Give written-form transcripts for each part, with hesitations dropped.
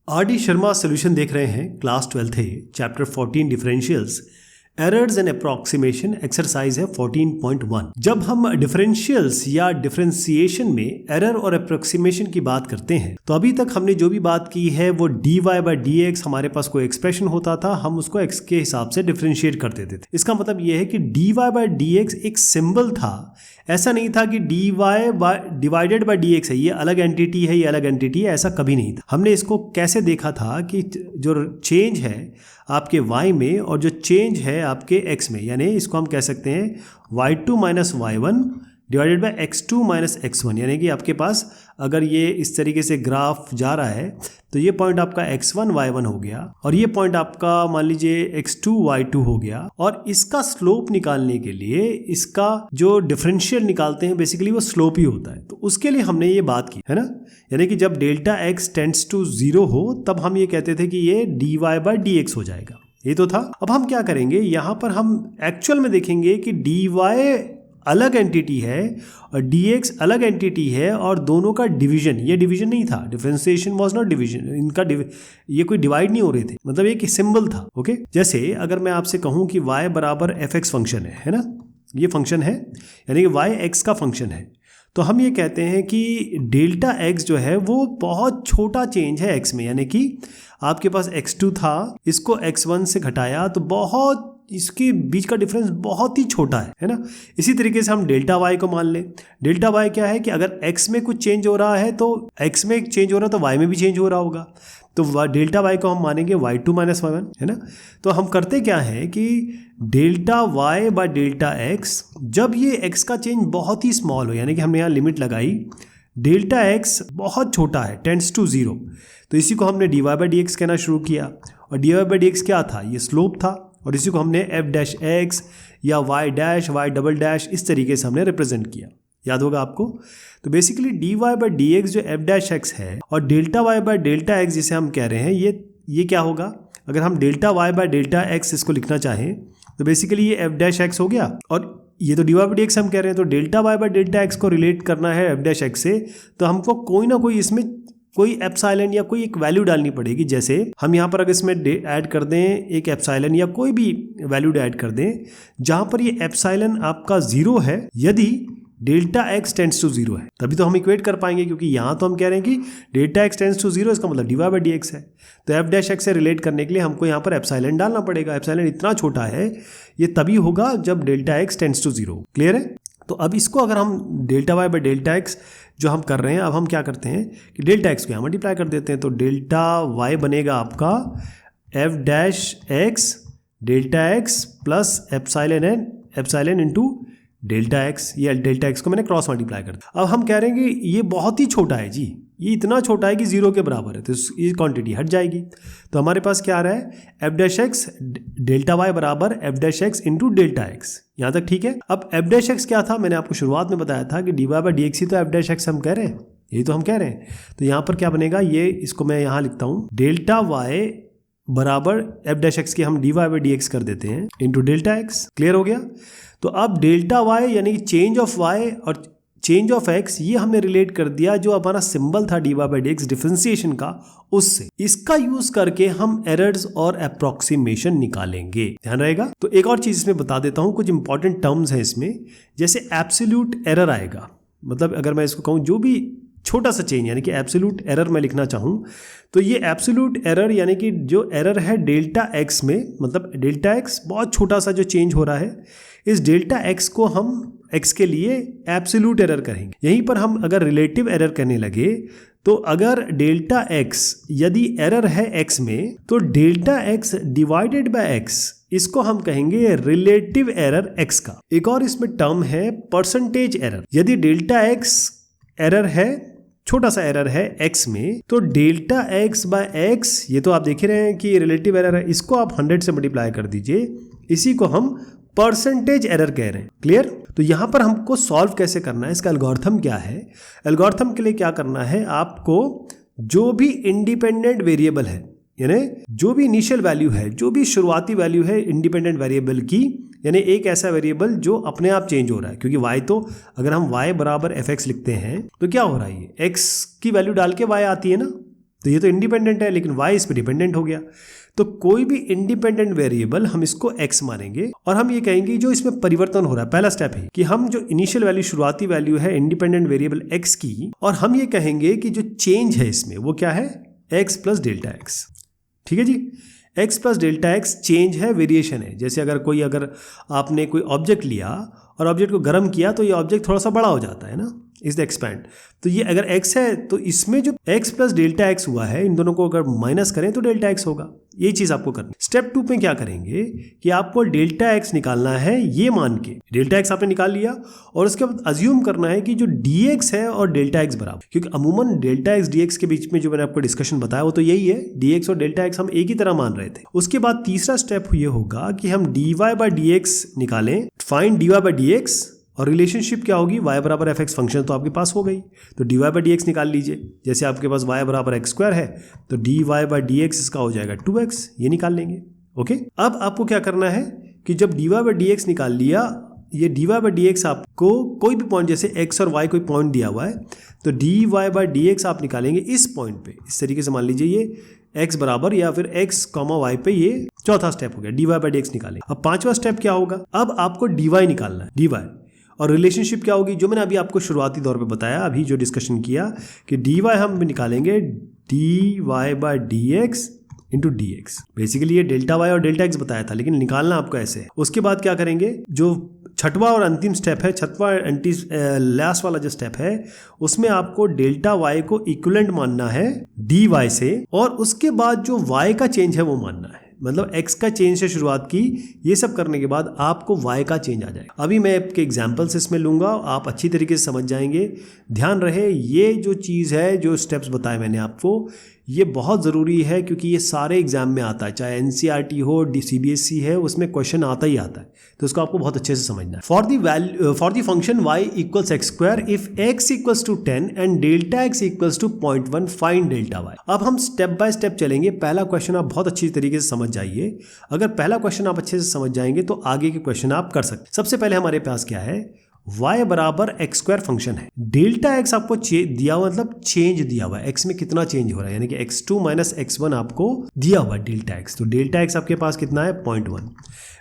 R D Sharma solution देख रहे हैं। क्लास 12th है, chapter 14 differentials, errors and approximation. Exercise है 14.1। जब हम डिफरेंशियल्स या डिफरेंशिएशन में एरर और अप्रॉक्सीमेशन की बात करते हैं तो अभी तक हमने जो भी बात की है वो dy बाई डी एक्स, हमारे पास कोई एक्सप्रेशन होता था, हम उसको x के हिसाब से डिफरेंशिएट कर देते थे। इसका मतलब ये है कि dy बाई डी एक्स एक सिंबल था, ऐसा नहीं था कि dy divided by D x है, ये अलग एंटिटी है, ये अलग एंटिटी है, ऐसा कभी नहीं था। हमने इसको कैसे देखा था कि जो चेंज है आपके y में और जो चेंज है आपके x में, यानी इसको हम कह सकते हैं y2 minus y1 divided by x2 minus x1, यानी कि आपके पास अगर ये इस तरीके से ग्राफ जा रहा है तो ये पॉइंट आपका x1 y1 हो गया और ये पॉइंट आपका मान लीजिए x2 y2 हो गया। और इसका स्लोप निकालने के लिए इसका जो डिफरेंशियल निकालते हैं बेसिकली वो स्लोप ही होता है, तो उसके लिए हमने ये बात की है ना। यानी कि जब डेल्टा x टेंड्स टू 0 हो तब हम ये कहते थे कि ये dy बाई डी एक्स हो जाएगा, ये तो था। अब हम क्या करेंगे, यहाँ पर हम एक्चुअल में देखेंगे कि dy अलग एंटिटी है और dx अलग एंटिटी है और दोनों का डिवीजन, ये डिवीजन नहीं था, डिफरेंशिएशन वाज नॉट डिवीजन, इनका ये कोई डिवाइड नहीं हो रहे थे, मतलब एक सिंबल था। ओके, जैसे अगर मैं आपसे कहूं कि y बराबर fx फंक्शन है ना, ये फंक्शन है यानी कि y x का फंक्शन है, तो हम ये कहते हैं कि डेल्टा x जो है वो बहुत छोटा चेंज है x में, यानी कि आपके पास x2 था, इसको x1 से घटाया तो बहुत इसके बीच का डिफरेंस बहुत ही छोटा है ना। इसी तरीके से हम डेल्टा वाई को मान लें। डेल्टा वाई क्या है कि अगर x में कुछ चेंज हो रहा है तो x में चेंज हो रहा है तो y में भी चेंज हो रहा होगा, तो डेल्टा वाई को हम मानेंगे y2 माइनस y1 है ना। तो हम करते क्या है कि delta y by delta x, जब ये x का चेंज बहुत ही स्मॉल हो, यानी कि हमने यहाँ लिमिट लगाई डेल्टा x बहुत छोटा है टेंड्स टू 0, तो इसी को हमने dy बाई डी एक्स कहना शुरू किया। और dy बाई डी एक्स क्या था, ये स्लोप था, और इसी को हमने f डैश x या y dash y double dash इस तरीके से हमने रिप्रेजेंट किया, याद होगा आपको। तो basically dy by D x जो f डैश x है और delta y by delta x जिसे हम कह रहे हैं, ये क्या होगा, अगर हम delta y by delta x इसको लिखना चाहें तो बेसिकली ये f डैश x हो गया, और ये तो dy बाई डी एक्स हम कह रहे हैं, तो delta y by delta x को रिलेट करना है f डैश x से, तो हमको कोई ना कोई इसमें कोई एप्सिलॉन या कोई एक वैल्यू डालनी पड़ेगी। जैसे हम यहाँ पर अगर इसमें ऐड कर दें एक एप्सिलॉन या कोई भी वैल्यू ऐड कर दें जहाँ पर ये एप्सिलॉन आपका 0 है, यदि डेल्टा x टेंड्स टू 0 है, तभी तो हम इक्वेट कर पाएंगे, क्योंकि यहाँ तो हम कह रहे हैं कि डेल्टा x टेंड्स टू 0, इसका मतलब dy बाई डी एक्स है। तो f डैश x से रिलेट करने के लिए हमको यहाँ पर एप्सिलॉन डालना पड़ेगा। एप्सिलॉन इतना छोटा है, ये तभी होगा जब delta x tends to 0। Clear है। तो अब इसको अगर हम delta y by delta x जो हम कर रहे हैं, अब हम क्या करते हैं कि डेल्टा x को यहाँ मल्टीप्लाई कर देते हैं, तो डेल्टा y बनेगा आपका f dash x delta x plus epsilon into delta x, ये डेल्टा x को मैंने क्रॉस मल्टीप्लाई कर दिया। अब हम कह रहे हैं कि ये बहुत ही छोटा है जी, ये इतना छोटा है कि 0 के बराबर है, तो ये क्वांटिटी हट जाएगी। तो हमारे पास क्या आ रहा है, f dash x delta y बराबर f dash x into delta x, यहाँ तक ठीक है। अब f डैश x क्या था, मैंने आपको शुरुआत में बताया था कि dy बाई डी एक्स ही तो f डैश x हम कह रहे हैं, यही तो हम कह रहे हैं। तो यहाँ पर क्या बनेगा, ये इसको मैं यहाँ लिखता हूँ, डेल्टा y बराबर f डैश x की हम dy बाई डी एक्स कर देते हैं इंटू डेल्टा x। क्लियर हो गया। तो अब डेल्टा y यानी कि चेंज ऑफ y और चेंज ऑफ x, ये हमने रिलेट कर दिया जो हमारा सिंबल था dy by D x differentiation का, उससे। इसका यूज करके हम एरर्स और अप्रॉक्सीमेशन निकालेंगे, ध्यान रहेगा। तो एक और चीज इसमें बता देता हूं, कुछ इंपॉर्टेंट टर्म्स हैं इसमें, जैसे एब्सोल्यूट एरर आएगा, मतलब अगर मैं इसको कहूं जो भी छोटा सा चेंज यानी कि एब्सोल्यूट एरर मैं लिखना चाहूँ, तो ये एब्सोल्यूट एरर यानी कि जो एरर है डेल्टा x में, मतलब डेल्टा x बहुत छोटा सा जो चेंज हो रहा है, इस डेल्टा x को हम x के लिए एब्सोल्यूट एरर करेंगे। यहीं पर हम अगर रिलेटिव एरर करने लगे तो अगर डेल्टा x यदि एरर है x में, तो delta x divided by x, इसको हम कहेंगे रिलेटिव एरर x का। एक और इसमें टर्म है परसेंटेज एरर। यदि डेल्टा x एरर है, छोटा सा एरर है x में, तो डेल्टा x बाय x, ये तो आप देख ही रहे हैं कि रिलेटिव एरर है, इसको आप 100 से मल्टीप्लाई कर दीजिए, इसी को हम परसेंटेज एरर कह रहे हैं। क्लियर। तो यहां पर हमको सॉल्व कैसे करना है, इसका एल्गोरिथम क्या है। एल्गोरिथम के लिए क्या करना है, आपको जो भी इंडिपेंडेंट वेरिएबल है, यानी जो भी इनिशियल वैल्यू है, जो भी शुरुआती वैल्यू है इंडिपेंडेंट वेरिएबल की, यानी एक ऐसा वेरिएबल जो अपने आप चेंज हो रहा है, क्योंकि y तो अगर हम y बराबर fx लिखते हैं तो क्या हो रहा है, ये x की वैल्यू डाल के y आती है ना, तो ये तो इंडिपेंडेंट है, लेकिन y इस पर डिपेंडेंट हो गया। तो कोई भी इंडिपेंडेंट वेरिएबल हम इसको x मानेंगे और हम ये कहेंगे जो इसमें परिवर्तन हो रहा है, पहला स्टेप है कि हम जो इनिशियल वैल्यू, शुरुआती वैल्यू है इंडिपेंडेंट वेरिएबल x की, और हम ये कहेंगे कि जो चेंज है इसमें वो क्या है, x प्लस डेल्टा x। ठीक है जी, x plus delta x change है, वेरिएशन है। जैसे अगर आपने कोई ऑब्जेक्ट लिया और ऑब्जेक्ट को गर्म किया तो ये ऑब्जेक्ट थोड़ा सा बड़ा हो जाता है ना, इज द एक्सपैंड। तो ये अगर x है तो इसमें जो x प्लस डेल्टा x हुआ है, इन दोनों को अगर माइनस करें तो डेल्टा x होगा। यही चीज आपको करनी। स्टेप 2 पे क्या करेंगे कि आपको डेल्टा x निकालना है, ये मान के डेल्टा x आपने निकाल लिया, और उसके बाद अज्यूम करना है कि जो dx है और डेल्टा x बराबर, क्योंकि अमूमन डेल्टा x dx के बीच में जो मैंने आपको डिस्कशन बताया वो तो यही है, dx और डेल्टा x हम एक ही तरह मान रहे थे। उसके बाद तीसरा स्टेप ये होगा कि हम dy बाय dx निकालें, फाइंड dy बाय dx, और रिलेशनशिप क्या होगी, y बराबर एफ एक्स फंक्शन तो आपके पास हो गई, तो dy बाई डी एक्स निकाल लीजिए। जैसे आपके पास y बराबर एक्स स्क्वायर है तो dy बाई डी एक्स इसका हो जाएगा 2x, ये निकाल लेंगे। ओके, अब आपको क्या करना है कि जब dy बाई डी एक्स निकाल लिया, ये dy बाई डी एक्स आपको कोई भी पॉइंट, जैसे x और y कोई पॉइंट दिया हुआ है, तो dy बाई डी एक्स आप निकालेंगे इस पॉइंट पे। इस तरीके से मान लीजिए ये x बराबर या फिर x कॉमा y पे, ये चौथा स्टेप हो गया, dy बाई डी एक्स निकालें। अब पांचवा स्टेप क्या होगा, अब आपको dy निकालना है, dy, और रिलेशनशिप क्या होगी जो मैंने अभी आपको शुरुआती दौर पे बताया, अभी जो डिस्कशन किया कि dy हम निकालेंगे dy by D x into D x. Basically ये डेल्टा y और डेल्टा x बताया था, लेकिन निकालना आपको ऐसे है। उसके बाद क्या करेंगे, जो छठवां और अंतिम स्टेप है, छठवां लास्ट वाला जो स्टेप है, उसमें आपको डेल्टा y को इक्विवेलेंट मानना है dy से, और उसके बाद जो y का चेंज है वो मानना है। मतलब x का चेंज से शुरुआत की, ये सब करने के बाद आपको y का चेंज आ जाएगा। अभी मैं आपके एग्जांपल्स इसमें लूंगा, आप अच्छी तरीके से समझ जाएंगे। ध्यान रहे, ये जो चीज़ है, जो स्टेप्स बताए मैंने आपको, ये बहुत ज़रूरी है, क्योंकि ये सारे एग्जाम में आता है, चाहे एनसीईआरटी हो, सीबीएसई है, उसमें क्वेश्चन आता ही आता है, तो उसको आपको बहुत अच्छे से समझना है। For the function y equals X square if x equals to 10 and delta x equals to 0.1 find delta y। अब हम स्टेप बाय स्टेप चलेंगे। पहला क्वेश्चन आप बहुत अच्छी तरीके से समझ जाइए। अगर पहला क्वेश्चन आप अच्छे से समझ जाएंगे तो आगे के क्वेश्चन आप कर सकते। सबसे पहले हमारे पास क्या है, y बराबर एक्स स्क्वायर फंक्शन है, डेल्टा x आपको दिया हुआ, मतलब चेंज दिया हुआ है, x में कितना चेंज हो रहा है, यानी कि x2 माइनस x1 आपको दिया हुआ है डेल्टा x। तो डेल्टा x आपके पास कितना है, 0.1,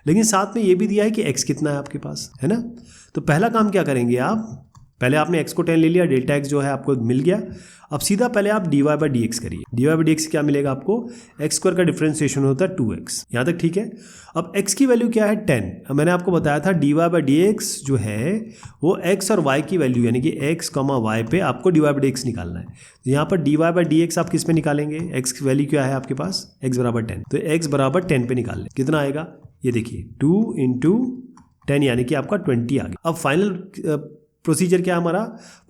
लेकिन साथ में ये भी दिया है कि x कितना है आपके पास, है ना। तो पहला काम क्या करेंगे आप, पहले आपने x को 10 ले लिया, डेल्टा x जो है आपको मिल गया। अब सीधा पहले आप dy बाई डी एक्स करिए। dy बाई डी एक्स क्या मिलेगा आपको, एक्स स्क्वायर का डिफरेंशिएशन होता है 2x। यहाँ तक ठीक है। अब x की वैल्यू क्या है, 10। अब मैंने आपको बताया था dy बाई डी एक्स जो है वो x और y की वैल्यू, यानी कि x कॉमा y पे आपको dy बाई डी एक्स निकालना है। तो यहाँ पर dy बाई डी एक्स आप किस पे निकालेंगे, x की वैल्यू क्या है आपके पास, x बराबर 10, तो x बराबर 10 पे निकाल लें। कितना आएगा, ये देखिए 2 इंटू 10, यानी कि आपका 20 आ गया। अब फाइनल प्रोसीजर क्या हमारा,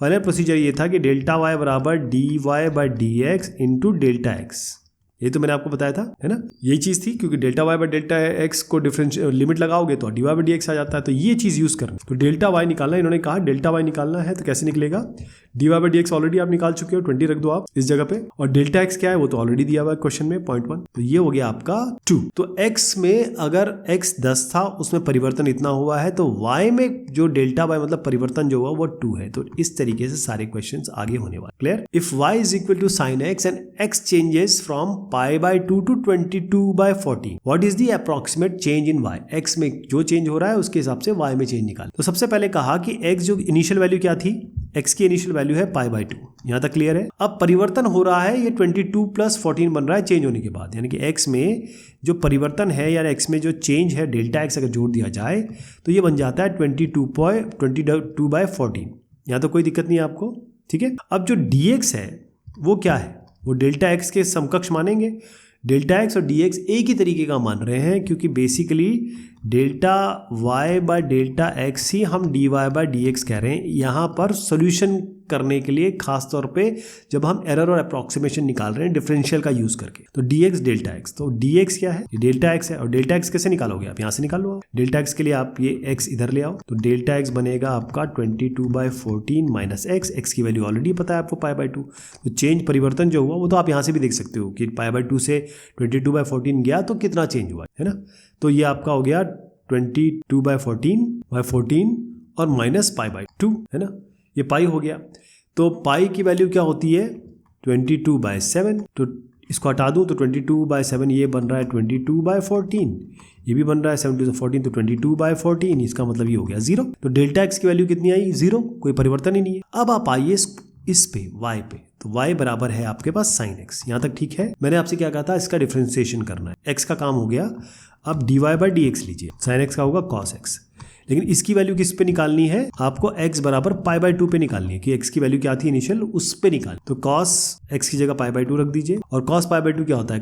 फाइनल प्रोसीजर ये था कि डेल्टा y बराबर dy by D x into delta x. ये तो मैंने आपको बताया था, है ना, यही चीज़ थी, क्योंकि delta y by delta x को डिफरेंस लिमिट लगाओगे तो dy बाई डी एक्स आ जाता है। तो ये चीज़ यूज़ करना। तो डेल्टा y निकालना, इन्होंने कहा डेल्टा y निकालना है, तो कैसे निकलेगा, dy by D x already आप निकाल चुके हो, 20 रख दो आप इस जगह पे, और डेल्टा x क्या है वो तो ऑलरेडी दिया हुआ है क्वेश्चन में 0.1, तो ये हो गया आपका 2। तो x में अगर x 10 था, उसमें परिवर्तन इतना हुआ है, तो y में जो डेल्टा y मतलब परिवर्तन जो हुआ वो 2 है। तो इस तरीके से सारे क्वेश्चन आगे होने वाले। Clear. If y is equal to sine x and x changes from pi by 2 to 22 by 40, what is the approximate change in y। x में जो चेंज हो रहा है उसके हिसाब से y में चेंज निकाल। तो सबसे पहले कहा कि x जो इनिशियल वैल्यू क्या थी, x की इनिशियल वैल्यू है पाई बाई 2। यहाँ तक क्लियर है। अब परिवर्तन हो रहा है, ये 22 प्लस 14 बन रहा है चेंज होने के बाद, यानी कि x में जो परिवर्तन है या x में जो चेंज है डेल्टा x अगर जोड़ दिया जाए तो ये बन जाता है 22 बाई 14। यहाँ तो कोई दिक्कत नहीं है आपको, ठीक है। अब जो dx है वो क्या है, वो डेल्टा x के समकक्ष मानेंगे। डेल्टा x और dx एक ही तरीके का मान रहे हैं, क्योंकि basically delta y by delta x ही हम dy बाय डी एक्स कह रहे हैं। यहाँ पर सोल्यूशन करने के लिए खास तौर पे जब हम एरर और अप्रॉक्सीमेशन निकाल रहे हैं डिफरेंशियल का यूज करके, तो dx डेल्टा x, तो dx क्या है, ये डेल्टा x है, और डेल्टा x कैसे निकालोगे आप, यहाँ से निकालो। डेल्टा x के लिए आप ये x इधर ले आओ, तो डेल्टा x बनेगा आपका 22 बाई 14 माइनस x की वैल्यू ऑलरेडी पता है आपको पाई बाई 2। तो चेंज परिवर्तन जो हुआ वो तो आप यहाँ से भी देख सकते हो कि पाई बाई 2 से 22 बाई 14 गया तो कितना चेंज हुआ, है ना। तो ये आपका हो गया 22 बाई 14 और माइनस पाई बाई 2, है ना, ये पाई हो गया। तो पाई की वैल्यू क्या होती है 22/7, तो इसको हटा दूँ तो 22/7 ये बन रहा है 22/14, ये भी बन रहा है 7 to the 14, तो 22/14, इसका मतलब ये हो गया 0। तो डेल्टा एक्स की वैल्यू कितनी आई? 0, कोई परिवर्तन ही नहीं है। अब आप आइए इस पे y पे, तो y बराबर है आपके पास sin x। यहाँ तक ठीक है। मैंने आपसे क्या कहा था, इसका डिफ्रेंसिएशन करना है, x का काम हो गया। अब dy/dx लीजिए, sin x का होगा cos x, लेकिन इसकी वैल्यू किस पे निकालनी है? आपको x बराबर π/2 पे निकालनी है, कि x की वैल्यू क्या थी इनिशियल, उस पे निकाल। तो cos x की जगह π/2 रख दीजिए, और cos π/2 क्या होता है?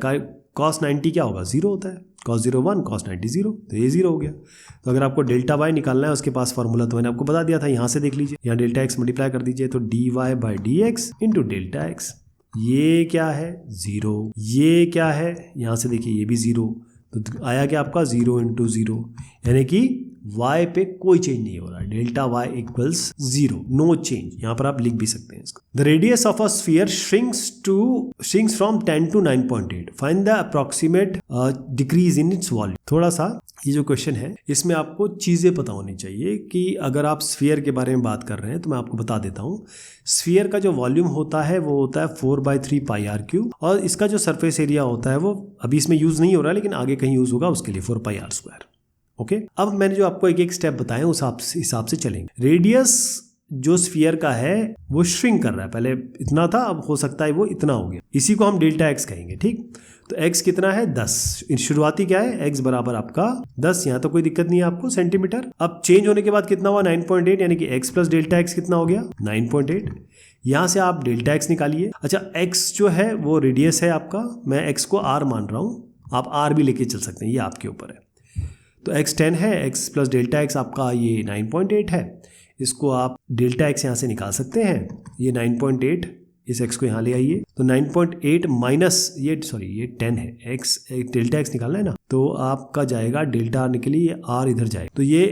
cos 90 क्या होगा? 0 होता है। cos 0 1, cos 90 0, तो ये 0 हो गया। तो अगर आपको डेल्टा y निकालना है, उसके पास फॉर्मूला तो मैंने आपको बता दिया था, यहाँ से देख लीजिए, यहाँ डेल्टा x मल्टीप्लाई कर दीजिए, तो dy/dx इंटू डेल्टा x, ये क्या है? 0। ये क्या है? यहाँ से देखिए, ये भी 0, तो आया क्या आपका? 0 इंटू 0, यानी कि y पे कोई चेंज नहीं हो रहा है। Delta y equals 0, no change. यहाँ पर आप लिख भी सकते हैं इसको। The radius of a sphere shrinks from 10 to 9.8, find the approximate decrease in its volume. थोड़ा सा ये जो क्वेश्चन है, इसमें आपको चीज़ें पता होनी चाहिए कि अगर आप स्फीयर के बारे में बात कर रहे हैं, तो मैं आपको बता देता हूँ। स्फीयर का जो वॉल्यूम होता है वो होता है 4/3 πr3, और इसका जो सरफेस एरिया होता है वो अभी इसमें यूज़ नहीं हो रहा है, लेकिन आगे कहीं यूज़ होगा, उसके लिए 4πr²। ओके, अब मैंने जो आपको एक एक स्टेप बताए उस हिसाब से चलेंगे। रेडियस जो स्फीयर का है वो श्रिंक कर रहा है, पहले इतना था, अब हो सकता है वो इतना हो गया, इसी को हम डेल्टा एक्स कहेंगे। ठीक, तो x कितना है? 10। शुरुआती क्या है? x बराबर आपका 10, यहाँ तो कोई दिक्कत नहीं है आपको, सेंटीमीटर। अब चेंज होने के बाद कितना हुआ? 9.8, यानी कि x प्लस डेल्टा एक्स कितना हो गया? 9.8। यहाँ से आप डेल्टा एक्स निकालिए। अच्छा, x जो है वो रेडियस है आपका, मैं x को r मान रहा हूँ, आप r भी लेके चल सकते हैं, ये आपके ऊपर है। तो x 10 है, x प्लस डेल्टा एक्स आपका ये 9.8 है, इसको आप डेल्टा एक्स यहाँ से निकाल सकते हैं। ये 9.8, इस x को यहाँ ले आइए, तो 9.8 माइनस ये 10 है, x डेल्टा एक्स निकालना है ना, तो आपका जाएगा डेल्टा आने के लिए ये r इधर जाए, तो ये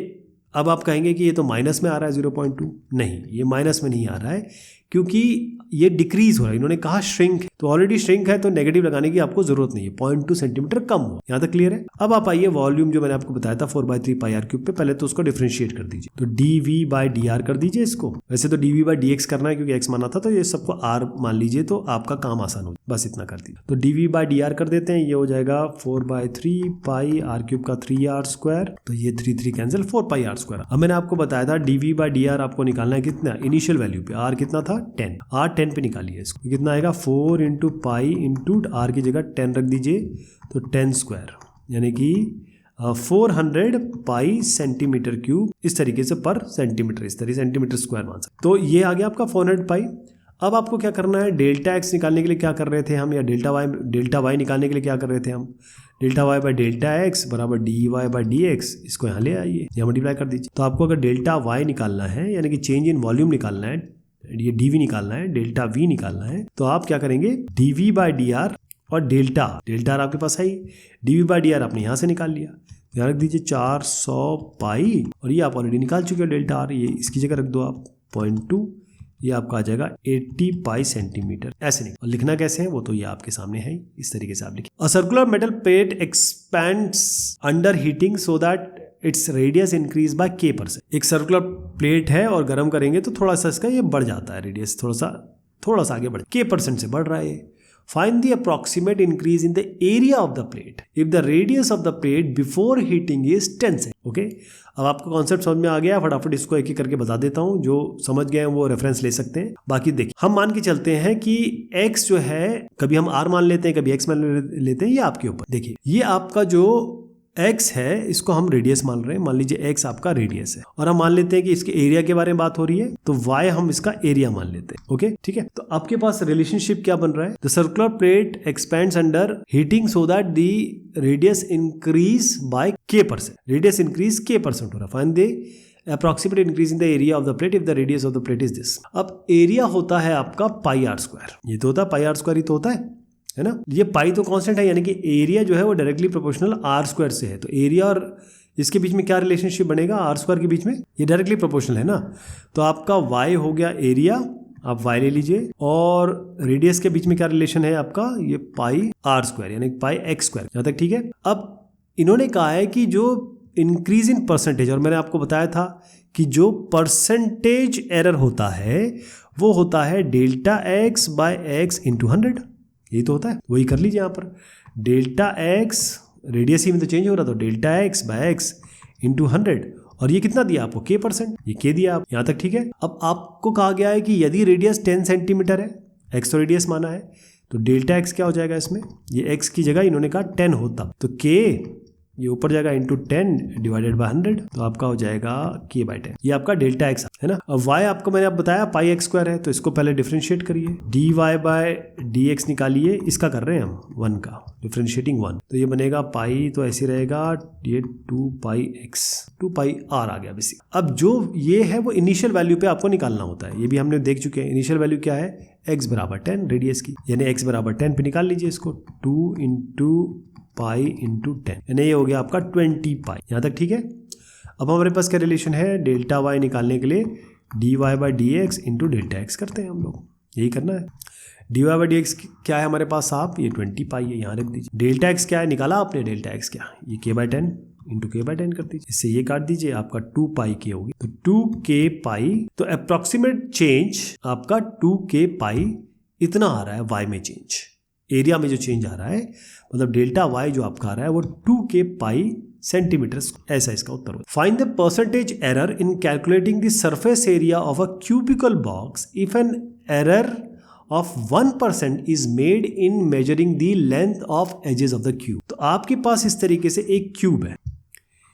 अब आप कहेंगे कि ये तो माइनस में आ रहा है 0.2, नहीं, ये माइनस में नहीं आ रहा है, क्योंकि ये डिक्रीज हो रहा है। इन्होंने कहा श्रिंक, तो ऑलरेडी श्रिंक है, तो नेगेटिव लगाने की आपको जरूरत नहीं है, 0.2 सेंटीमीटर कम हो। यहाँ तक क्लियर है। अब आप आइए वॉल्यूम जो मैंने आपको बताया था 4/3 πr³ पे, पहले तो उसको डिफरेंशिएट कर दीजिए, तो dv/dr कर दीजिए इसको। वैसे तो dv/dx करना है क्योंकि x माना था, तो ये सबको r मान लीजिए, तो आपका काम आसान हो, बस इतना कर दीजिए। तो dv/dr कर देते हैं, ये हो जाएगा 4/3 πr³ का 3r², तो ये 3 कैंसिल, 4πr²। अब मैंने आपको बताया था dv/dr आपको निकालना है कितना? इनिशियल वैल्यू पे, r कितना था? 10, r 10 पे निकालिए इसको, कितना आएगा? 4 इंटू पाई इंटू r की जगह 10 रख दीजिए, तो 10², यानी कि 400 पाई सेंटीमीटर क्यूब, इस तरीके से पर सेंटीमीटर, इस तरीके सेंटीमीटर स्क्वायर मान सकते। तो ये आ गया आपका 400 पाई। अब आपको क्या करना है? डेल्टा एक्स निकालने के लिए क्या कर रहे थे हम, या डेल्टा वाई निकालने के लिए क्या कर रहे थे हम? Delta Y by delta X बराबर dy/dx, इसको यहाँ ले आइए, यहाँ मल्टीप्लाई कर दीजिए। तो आपको अगर डेल्टा वाई निकालना है, यानी कि चेंज इन वॉल्यूम निकालना है, ये dv निकालना है, डेल्टा v निकालना है, तो आप क्या करेंगे? dv/dr और डेल्टा आपके पास है ही, dv/dr आपने यहाँ से निकाल लिया, यहाँ रख दीजिए 400 पाई, और ये आप ऑलरेडी निकाल चुके हो डेल्टा r, ये इसकी जगह रख दो आप 0.2, ये आपका आ जाएगा 80 पाई सेंटीमीटर, ऐसे नहीं। और लिखना कैसे है वो तो ये आपके सामने है, इस तरीके से आप लिखिए। A circular metal plate expands under heating so that its radius increase by k%। एक सर्कुलर प्लेट है और गर्म करेंगे तो थोड़ा सा इसका ये बढ़ जाता है, रेडियस थोड़ा सा आगे बढ़, k% से बढ़ रहा है। Find the approximate increase in the area of the plate if the radius of the plate before heating is 10 centimetre. Okay, अब आपको कॉन्सेप्ट समझ में आ गया। फटाफट इसको एक एक करके बता देता हूँ, जो समझ गए हैं वो रेफरेंस ले सकते हैं। बाकी देखिए, हम मान के चलते हैं कि x जो है, कभी हम r मान लेते हैं, कभी x मान लेते हैं, ये आपके ऊपर। देखिए, ये आपका जो x है, इसको हम रेडियस मान रहे हैं, मान लीजिए x आपका रेडियस है, और हम मान लेते हैं कि इसके एरिया के बारे में बात हो रही है, तो y हम इसका एरिया मान लेते हैं। ओके, ठीक है। तो आपके पास रिलेशनशिप क्या बन रहा है? The circular plate expends under heating so that the radius increase by k%। Radius increase k% हो रहा है। Find the approximate increase in the area of the plate if the radius of the plate is this. अब area होता है आपका πr², ये तो होता है πr², ही तो होता है ना। ये पाई तो कांस्टेंट है, यानी कि एरिया जो है वो डायरेक्टली प्रोपोर्शनल r² से है। तो एरिया और इसके बीच में क्या रिलेशनशिप बनेगा? r² के बीच में, ये डायरेक्टली प्रोपोर्शनल है ना। तो आपका y हो गया एरिया, आप y ले लीजिए, और रेडियस के बीच में क्या रिलेशन है आपका? ये πr², यानी πx²। यहाँ तक ठीक है। अब इन्होंने कहा है कि जो इंक्रीज इन परसेंटेज, और मैंने आपको बताया था कि जो परसेंटेज एरर होता है वो होता है delta X by X into 100। यही तो होता है, वही कर लीजिए यहाँ पर। डेल्टा एक्स रेडियस ही में तो चेंज हो रहा, तो delta X by X into 100, और ये कितना दिया आपको k%, ये k दिया आप यहाँ तक, ठीक है। अब आपको कहा गया है कि यदि रेडियस 10 सेंटीमीटर है, x तो रेडियस माना है, तो डेल्टा x क्या हो जाएगा इसमें, ये x की जगह इन्होंने कहा 10 होता, तो k ये ऊपर जाएगा इंटू 10 डिवाइडेड बाय 100, तो आपका हो जाएगा k/10। ये आपका डेल्टा x है ना। अब y आपको मैंने अब बताया पाई x स्क्वायर है, तो इसको पहले डिफरेंशिएट करिए, dy/dx निकालिए, इसका कर रहे हैं हम 1 का डिफरेंशिएटिंग 1, तो ये बनेगा पाई, तो ऐसे रहेगा ये 2 पाई x, 2 पाई r आ गया बेसिक। अब जो ये है वो इनिशियल वैल्यू पे आपको निकालना होता है, ये भी हमने देख चुके हैं। इनिशियल वैल्यू क्या है, x बराबर 10 रेडियस की, यानी x बराबर 10 पे निकाल लीजिए इसको, 2 इंटू पाई इंटू 10, यानी ये हो गया आपका 20 पाई। यहाँ तक ठीक है। अब हमारे पास क्या रिलेशन है, डेल्टा y निकालने के लिए dy/dx इंटू डेल्टा एक्स करते हैं हम लोग, यही करना है। dy/dx क्या है हमारे पास साहब, ये 20 पाई है, यहाँ रख दीजिए। डेल्टा एक्स क्या है निकाला आपने, डेल्टा एक्स क्या, ये k/10 इंटू k/10 कर दीजिए, इससे ये काट दीजिए, आपका 2 पाई k होगी, तो 2k पाई, तो अप्रोक्सीमेट चेंज आपका 2k पाई इतना आ रहा है y में चेंज, एरिया में जो चेंज आ रहा है, मतलब डेल्टा y जो आपका आ रहा है वो 2k पाई सेंटीमीटर, ऐसा इसका उत्तर होगा। Find the percentage error in calculating the surface area of a cubical box if an error of 1% is made in measuring the length of edges of the cube। तो आपके पास इस तरीके से एक क्यूब है,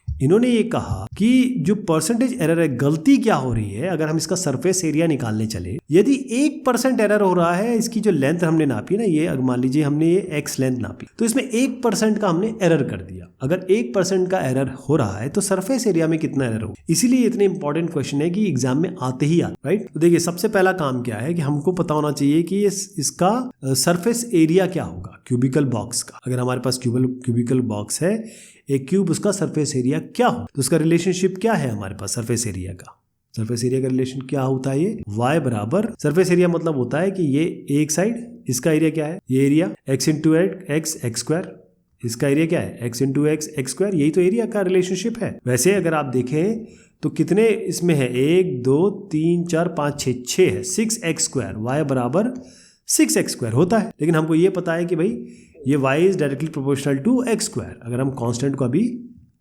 इन्होंने ये कहा कि जो परसेंटेज एरर है, गलती क्या हो रही है अगर हम इसका सरफेस एरिया निकालने चले, यदि 1% एरर हो रहा है, इसकी जो लेंथ हमने नापी ना, ये मान लीजिए हमने ये x लेंथ नापी, तो इसमें 1% का हमने एरर कर दिया। अगर 1% का एरर हो रहा है तो सरफेस एरिया में कितना एरर हो, इसीलिए इतने इंपॉर्टेंट क्वेश्चन है कि एग्जाम में आते ही आते, राइट। तो देखिए सबसे पहला काम क्या है कि हमको पता होना चाहिए कि इसका सरफेस एरिया क्या होगा क्यूबिकल बॉक्स का। अगर हमारे पास क्यूबिकल बॉक्स है, एक क्यूब, उसका सरफेस एरिया क्या हो, तो उसका रिलेशनशिप क्या है हमारे पास सरफेस एरिया का। सरफेस एरिया का रिलेशन क्या होता है, ये y बराबर, सरफेस एरिया मतलब होता है कि ये एक साइड, इसका एरिया क्या है, ये area x into x square, इसका एरिया क्या है x इंटू एक्स स्क्वायर, यही तो एरिया का रिलेशनशिप है। वैसे अगर आप देखें तो कितने इसमें है, 1 2 3 4 5 6 है, 6x स्क्वायर, y बराबर 6x स्क्वायर होता है। लेकिन हमको ये पता है कि भाई ये y is directly proportional to x square. अगर हम कांस्टेंट को अभी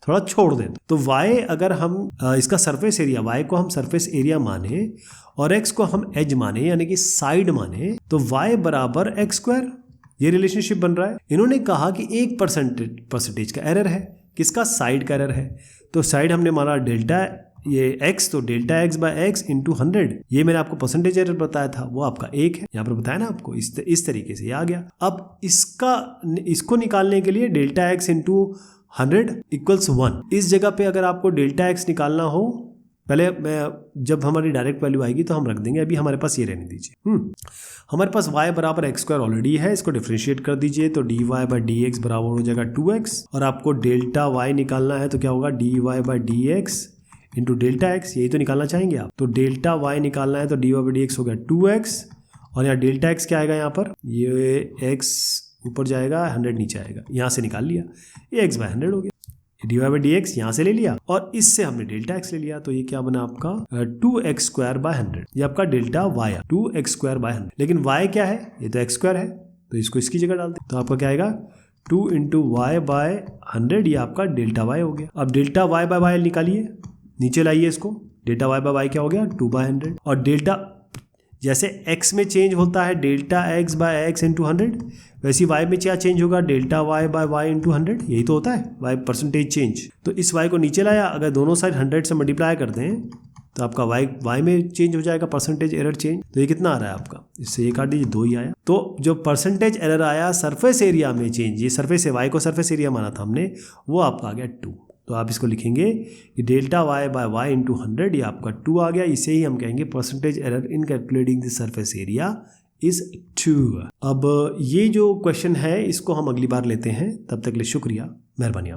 थोड़ा छोड़ दें तो y, अगर हम इसका सरफेस एरिया, y को हम सरफेस एरिया माने और x को हम एज माने यानी कि साइड माने, तो y बराबर x स्क्वायर, ये रिलेशनशिप बन रहा है। इन्होंने कहा कि 1% का एरर है, किसका, साइड का एरर है, तो साइड हमने माना डेल्टा ये x, तो delta x by x into 100, ये मैंने आपको परसेंटेज एरर बताया था, वो आपका 1 है, यहाँ पर बताया ना आपको, इस तरीके से ये आ गया। अब इसको निकालने के लिए डेल्टा x इंटू 100 इक्वल्स 1, इस जगह पे अगर आपको डेल्टा x निकालना हो, पहले जब हमारी डायरेक्ट वैल्यू आएगी तो हम रख देंगे, अभी हमारे पास ये रहने दीजिए। हमारे पास y बराबर x स्क्वायर ऑलरेडी है, इसको डिफरेंशिएट कर दीजिए, तो dy/dx बराबर हो जाएगा 2x, और आपको डेल्टा y निकालना है तो क्या होगा, dy/dx इंटू डेल्टा एक्स, यही तो निकालना चाहेंगे आप। तो डेल्टा y निकालना है तो dy/dx हो गया 2x, और यहाँ डेल्टा x क्या आएगा, यहाँ पर ये x ऊपर जाएगा, 100 नीचे आएगा, यहाँ से निकाल लिया, ये x/100 हो गया, dy/dx यहाँ से ले लिया और इससे हमने डेल्टा x ले लिया, तो ये क्या बना आपका 2x स्क्वायर बाय 100, ये आपका डेल्टा y है 2x स्क्वायर बाय 100। लेकिन y क्या है, ये तो x स्क्वायर है, तो इसको इसकी जगह डालते हैं, तो आपका क्या आएगा 2 इंटू वाई बाय 100, ये आपका डेल्टा y हो गया। अब डेल्टा y बाय y निकालिए, नीचे लाइए इसको, डेल्टा y बाय y क्या हो गया 2/100, और डेल्टा जैसे x में चेंज होता है delta x by x into 100, वैसे y में क्या चेंज होगा delta y by y into 100, यही तो होता है y परसेंटेज चेंज। तो इस y को नीचे लाया, अगर दोनों साइड 100 से मल्टीप्लाई कर दें तो आपका y में चेंज हो जाएगा परसेंटेज एरर चेंज। तो ये कितना आ रहा है आपका, इससे ये काट दीजिए 2 ही आया। तो जो परसेंटेज एरर आया सरफेस एरिया में चेंज, ये सरफेस है, y को सरफेस एरिया माना था हमने, वो आपका आ गया 2। तो आप इसको लिखेंगे कि delta y by y into 100, ये आपका 2 आ गया। इसे ही हम कहेंगे percentage error in calculating the surface area is 2। अब ये जो क्वेश्चन है इसको हम अगली बार लेते हैं, तब तक के लिए शुक्रिया, मेहरबानी आपसे।